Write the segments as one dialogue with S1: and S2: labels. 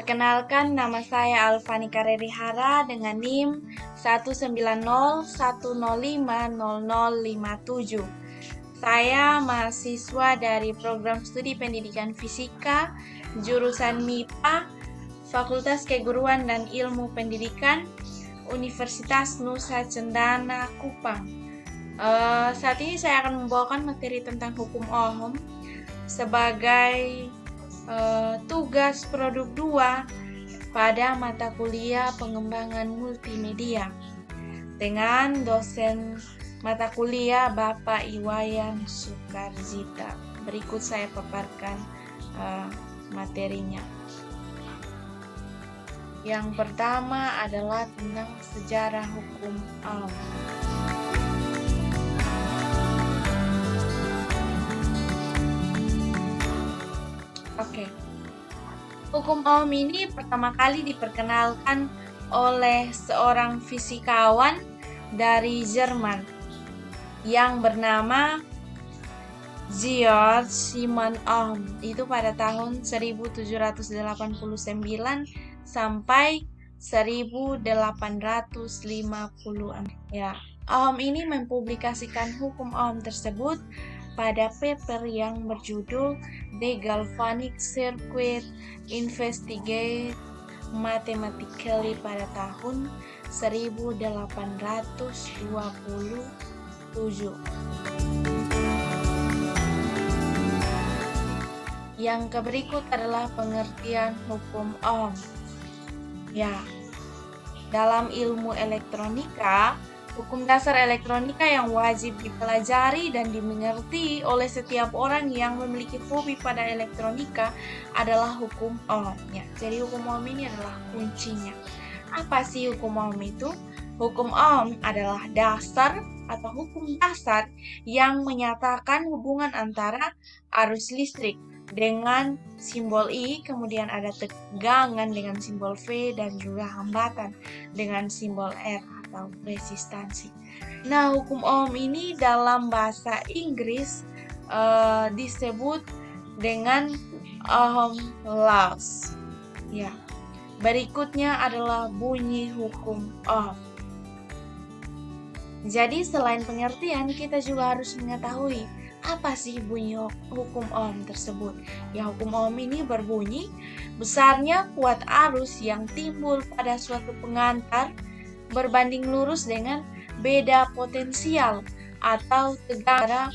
S1: Perkenalkan, nama saya Alfani Karerihara dengan NIM 19010500057. Saya mahasiswa dari program studi pendidikan fisika, jurusan MIPA, Fakultas Keguruan dan Ilmu Pendidikan, Universitas Nusa Cendana, Kupang. Saat ini saya akan membawakan materi tentang hukum Ohm sebagai tugas produk 2 pada mata kuliah pengembangan multimedia dengan dosen mata kuliah Bapak Iwayan Sukarzita. Berikut saya paparkan materinya. Yang pertama adalah tentang sejarah hukum Ohm. Oke. Hukum Ohm ini pertama kali diperkenalkan oleh seorang fisikawan dari Jerman yang bernama Georg Simon Ohm. Itu pada tahun 1789 sampai 1850-an. Ya, Ohm ini mempublikasikan hukum Ohm tersebut pada paper yang berjudul The Galvanic Circuit Investigate Mathematically pada tahun 1827. Yang berikut adalah pengertian hukum Ohm. Ya, dalam ilmu elektronika, hukum dasar elektronika yang wajib dipelajari dan dimengerti oleh setiap orang yang memiliki hobi pada elektronika adalah hukum Ohm. Ya, jadi hukum Ohm ini adalah kuncinya. Apa sih hukum Ohm itu? Hukum Ohm adalah dasar atau hukum dasar yang menyatakan hubungan antara arus listrik dengan simbol I, kemudian ada tegangan dengan simbol V, dan juga hambatan dengan simbol R atau resistansi. Nah, hukum Ohm ini dalam bahasa Inggris disebut dengan Ohm laws. Ya. Berikutnya adalah bunyi hukum Ohm. Jadi selain pengertian, kita juga harus mengetahui apa sih bunyi hukum Ohm tersebut. Ya, hukum Ohm ini berbunyi besarnya kuat arus yang timbul pada suatu pengantar berbanding lurus dengan beda potensial atau tegangan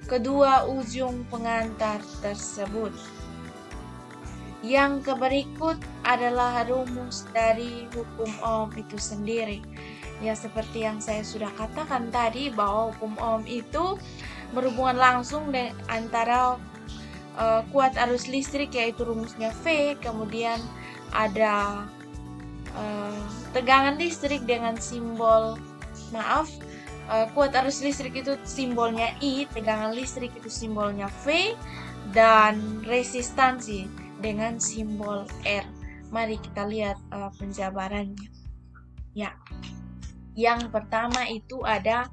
S1: kedua ujung pengantar tersebut. Yang berikut adalah rumus dari hukum Ohm itu sendiri. Ya, seperti yang saya sudah katakan tadi bahwa hukum Ohm itu berhubungan langsung antara kuat arus listrik, yaitu rumusnya V, kemudian ada tegangan listrik dengan simbol kuat arus listrik itu simbolnya I, tegangan listrik itu simbolnya V, dan resistansi dengan simbol R. Mari kita lihat penjabarannya. Ya, yang pertama itu ada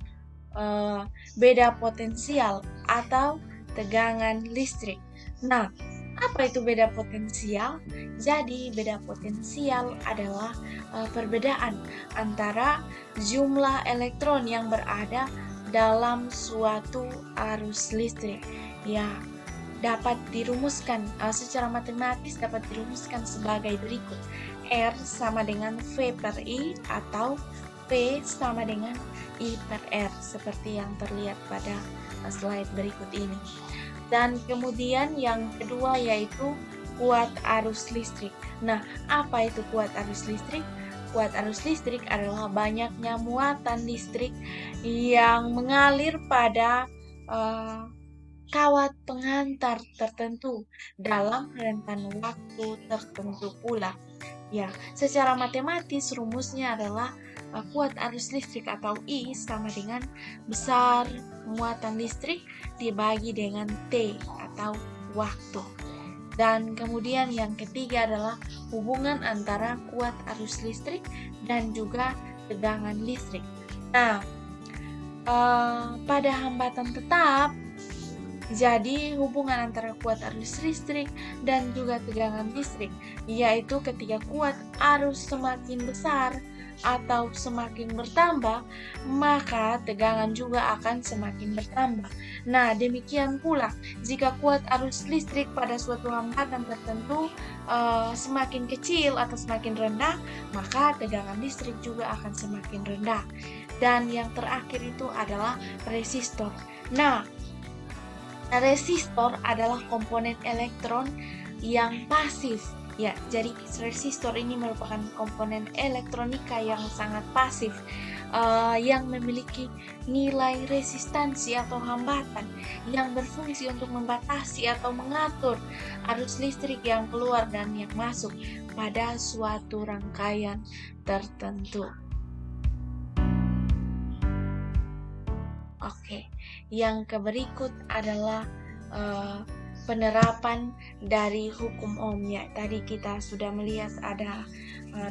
S1: beda potensial atau tegangan listrik. Nah, apa itu beda potensial? Jadi, beda potensial adalah perbedaan antara jumlah elektron yang berada dalam suatu arus listrik. Ya, dapat dirumuskan secara matematis, dapat dirumuskan sebagai berikut. R sama dengan V per I atau P sama dengan I per R, seperti yang terlihat pada slide berikut ini. Dan kemudian yang kedua yaitu kuat arus listrik. Nah, apa itu kuat arus listrik? Kuat arus listrik adalah banyaknya muatan listrik yang mengalir pada kawat pengantar tertentu dalam rentan waktu tertentu pula. Ya, secara matematis rumusnya adalah kuat arus listrik atau I sama dengan besar muatan listrik dibagi dengan T atau waktu. Dan kemudian yang ketiga adalah hubungan antara kuat arus listrik dan juga tegangan listrik. Nah, pada hambatan tetap Jadi hubungan antara kuat arus listrik dan juga tegangan listrik, yaitu ketika kuat arus semakin besar atau semakin bertambah, maka tegangan juga akan semakin bertambah. Nah, demikian pula jika kuat arus listrik pada suatu hambatan tertentu semakin kecil atau semakin rendah, maka tegangan listrik juga akan semakin rendah. Dan yang terakhir itu adalah resistor. Nah, resistor adalah komponen elektron yang pasif. Ya, jadi resistor ini merupakan komponen elektronika yang sangat pasif, yang memiliki nilai resistansi atau hambatan yang berfungsi untuk membatasi atau mengatur arus listrik yang keluar dan yang masuk pada suatu rangkaian tertentu. Oke, yang berikut adalah penerapan dari hukum Ohm ya. Tadi kita sudah melihat ada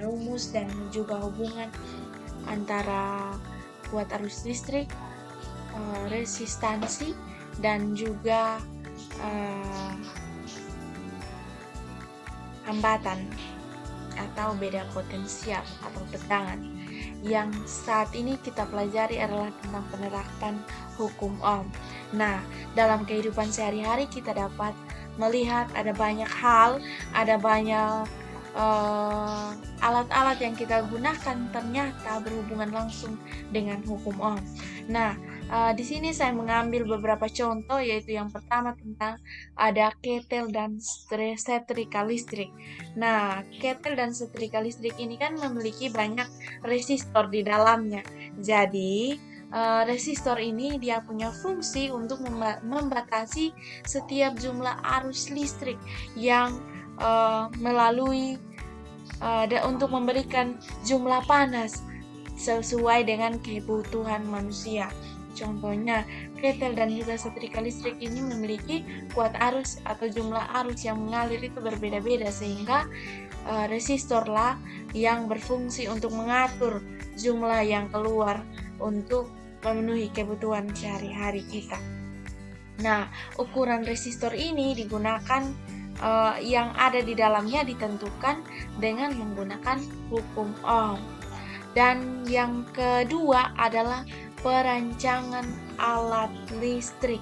S1: rumus dan juga hubungan antara kuat arus listrik, resistansi, dan juga hambatan atau beda potensial atau tegangan. Yang saat ini kita pelajari adalah tentang penerapan hukum Ohm. Nah, dalam kehidupan sehari-hari kita dapat melihat ada banyak hal, ada banyak alat-alat yang kita gunakan ternyata berhubungan langsung dengan hukum Ohm. Nah, di sini saya mengambil beberapa contoh, yaitu yang pertama tentang ada ketel dan setrika listrik. Nah, ketel dan setrika listrik ini kan memiliki banyak resistor di dalamnya. Jadi, resistor ini dia punya fungsi untuk membatasi setiap jumlah arus listrik yang melalui untuk memberikan jumlah panas sesuai dengan kebutuhan manusia. Contohnya, ketel dan juga setrika listrik ini memiliki kuat arus atau jumlah arus yang mengalir itu berbeda-beda, sehingga resistorlah yang berfungsi untuk mengatur jumlah yang keluar untuk memenuhi kebutuhan sehari-hari kita. Nah, ukuran resistor ini digunakan yang ada di dalamnya ditentukan dengan menggunakan hukum Ohm. Dan yang kedua adalah perancangan alat listrik.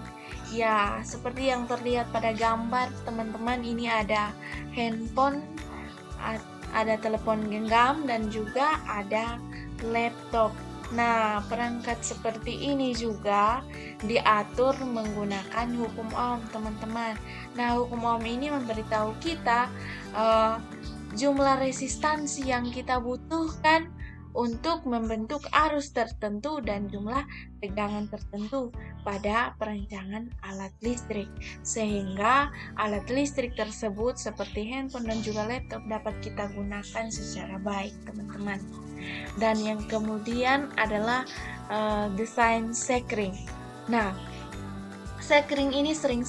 S1: Ya, seperti yang terlihat pada gambar teman-teman, ini ada handphone, ada telepon genggam, dan juga ada laptop. Nah, perangkat seperti ini juga diatur menggunakan hukum Ohm, teman-teman. Nah, hukum Ohm ini memberitahu kita jumlah resistansi yang kita butuhkan untuk membentuk arus tertentu dan jumlah tegangan tertentu pada perancangan alat listrik, sehingga alat listrik tersebut seperti handphone dan juga laptop dapat kita gunakan secara baik, teman-teman. Dan yang kemudian adalah desain sekring. Nah, sekring ini sering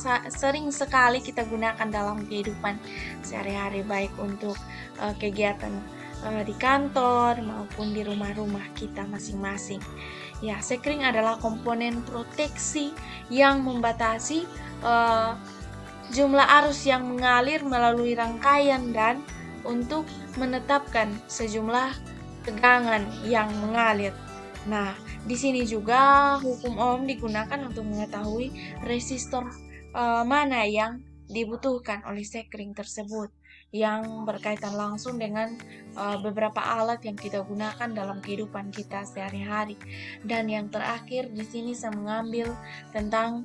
S1: sekali kita gunakan dalam kehidupan sehari-hari, baik untuk kegiatan di kantor maupun di rumah-rumah kita masing-masing. Ya, sekring adalah komponen proteksi yang membatasi jumlah arus yang mengalir melalui rangkaian dan untuk menetapkan sejumlah tegangan yang mengalir. Nah, di sini juga hukum Ohm digunakan untuk mengetahui resistor mana yang dibutuhkan oleh sekring tersebut, yang berkaitan langsung dengan beberapa alat yang kita gunakan dalam kehidupan kita sehari-hari. Dan yang terakhir di sini saya mengambil tentang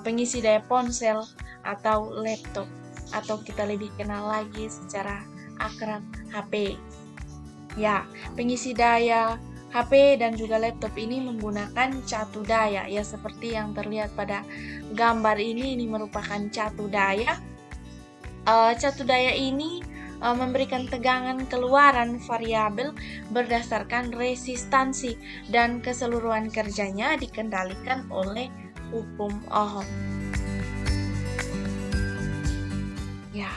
S1: pengisi daya ponsel atau laptop, atau kita lebih kenal lagi secara akrab HP. Ya, pengisi daya HP dan juga laptop ini menggunakan catu daya, ya seperti yang terlihat pada gambar ini merupakan catu daya. Catu daya ini memberikan tegangan keluaran variabel berdasarkan resistansi, dan keseluruhan kerjanya dikendalikan oleh hukum Ohm. Ya,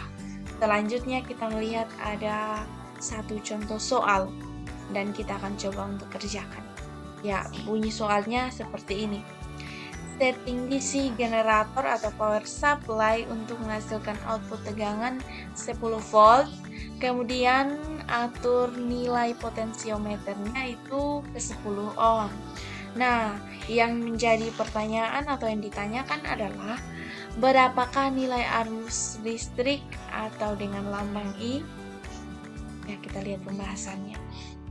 S1: selanjutnya kita melihat ada satu contoh soal dan kita akan coba untuk kerjakan. Ya, bunyi soalnya seperti ini. setting DC generator atau power supply untuk menghasilkan output tegangan 10 volt. Kemudian atur nilai potensiometernya itu ke 10 ohm. Nah, yang menjadi pertanyaan atau yang ditanyakan adalah berapakah nilai arus listrik atau dengan lambang I? Ya, kita lihat pembahasannya.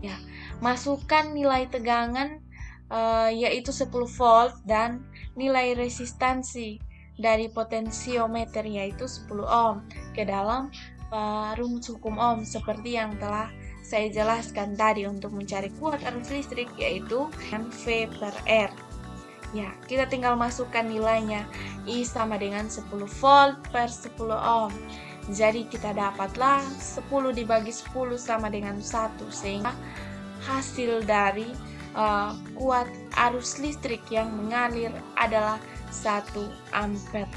S1: Ya, masukkan nilai tegangan yaitu 10 volt dan nilai resistansi dari potensiometer yaitu 10 ohm ke dalam rumus hukum Ohm seperti yang telah saya jelaskan tadi untuk mencari kuat arus listrik yaitu V per R. Ya, kita tinggal masukkan nilainya. I sama dengan 10 volt per 10 ohm. Jadi kita dapatlah 10 dibagi 10 sama dengan 1, sehingga hasil dari kuat arus listrik yang mengalir adalah 1 ampere.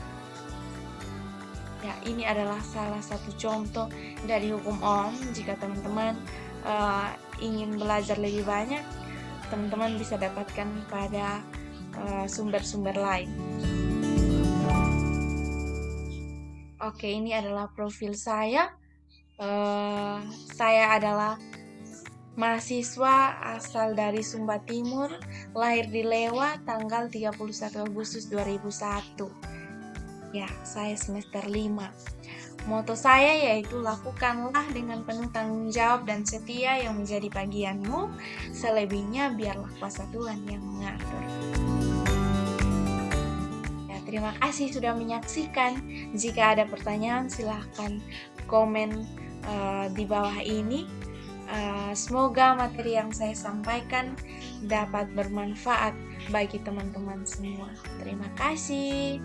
S1: Ya, ini adalah salah satu contoh dari hukum Ohm. Jika teman-teman ingin belajar lebih banyak, teman-teman bisa dapatkan pada sumber-sumber lain. Oke, ini adalah profil saya. Saya adalah mahasiswa asal dari Sumba Timur, lahir di Lewa tanggal 31 Agustus 2001. Ya, saya semester 5. Moto saya yaitu lakukanlah dengan penuh tanggung jawab dan setia yang menjadi bagianmu, selebihnya biarlah kuasa Tuhan yang mengatur. Ya, terima kasih sudah menyaksikan. Jika ada pertanyaan silahkan komen di bawah ini. Semoga materi yang saya sampaikan dapat bermanfaat bagi teman-teman semua. Terima kasih.